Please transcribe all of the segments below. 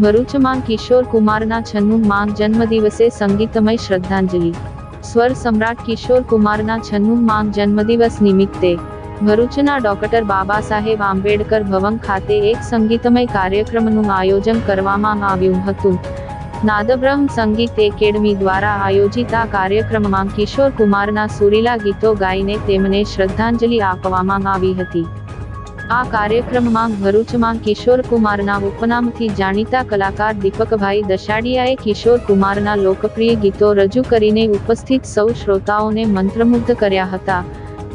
ભરૂચમાં કિશોર કુમારના 96મા જન્મદિવસે સંગીતમય શ્રદ્ધાંજલિ। સ્વર સમ્રાટ કિશોર કુમારના 96મા જન્મદિવસ નિમિત્તે ભરૂચના ડોક્ટર બાબા સાહેબ આંબેડકર ભવન ખાતે એક સંગીતમય કાર્યક્રમનું આયોજન કરવામાં આવ્યું હતું। નાદબ્રહ્મ સંગીત એકેડમી દ્વારા આયોજિત આ કાર્યક્રમમાં કિશોર કુમારના સુરીલા ગીતો ગાઈને તેમને શ્રદ્ધાંજલિ આપવામાં આવી હતી। આ કાર્યક્રમમાં ભરૂચમાં કિશોર કુમારના ઉપનામથી જાણીતા કલાકાર દીપકભાઈ દશાડિયાએ કિશોર કુમારના લોકપ્રિય ગીતો રજૂ કરીને ઉપસ્થિત સૌ શ્રોતાઓને મંત્રમુગ્ધ કર્યા હતા।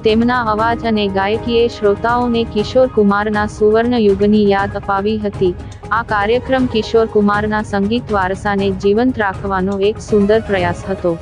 તેમના અવાજ અને ગાયકીએ શ્રોતાઓને કિશોર કુમારના સુવર્ણ યુગની યાદ અપાવી હતી। આ કાર્યક્રમ કિશોર કુમારના સંગીત વારસાને જીવંત રાખવાનો એક સુંદર પ્રયાસ હતો।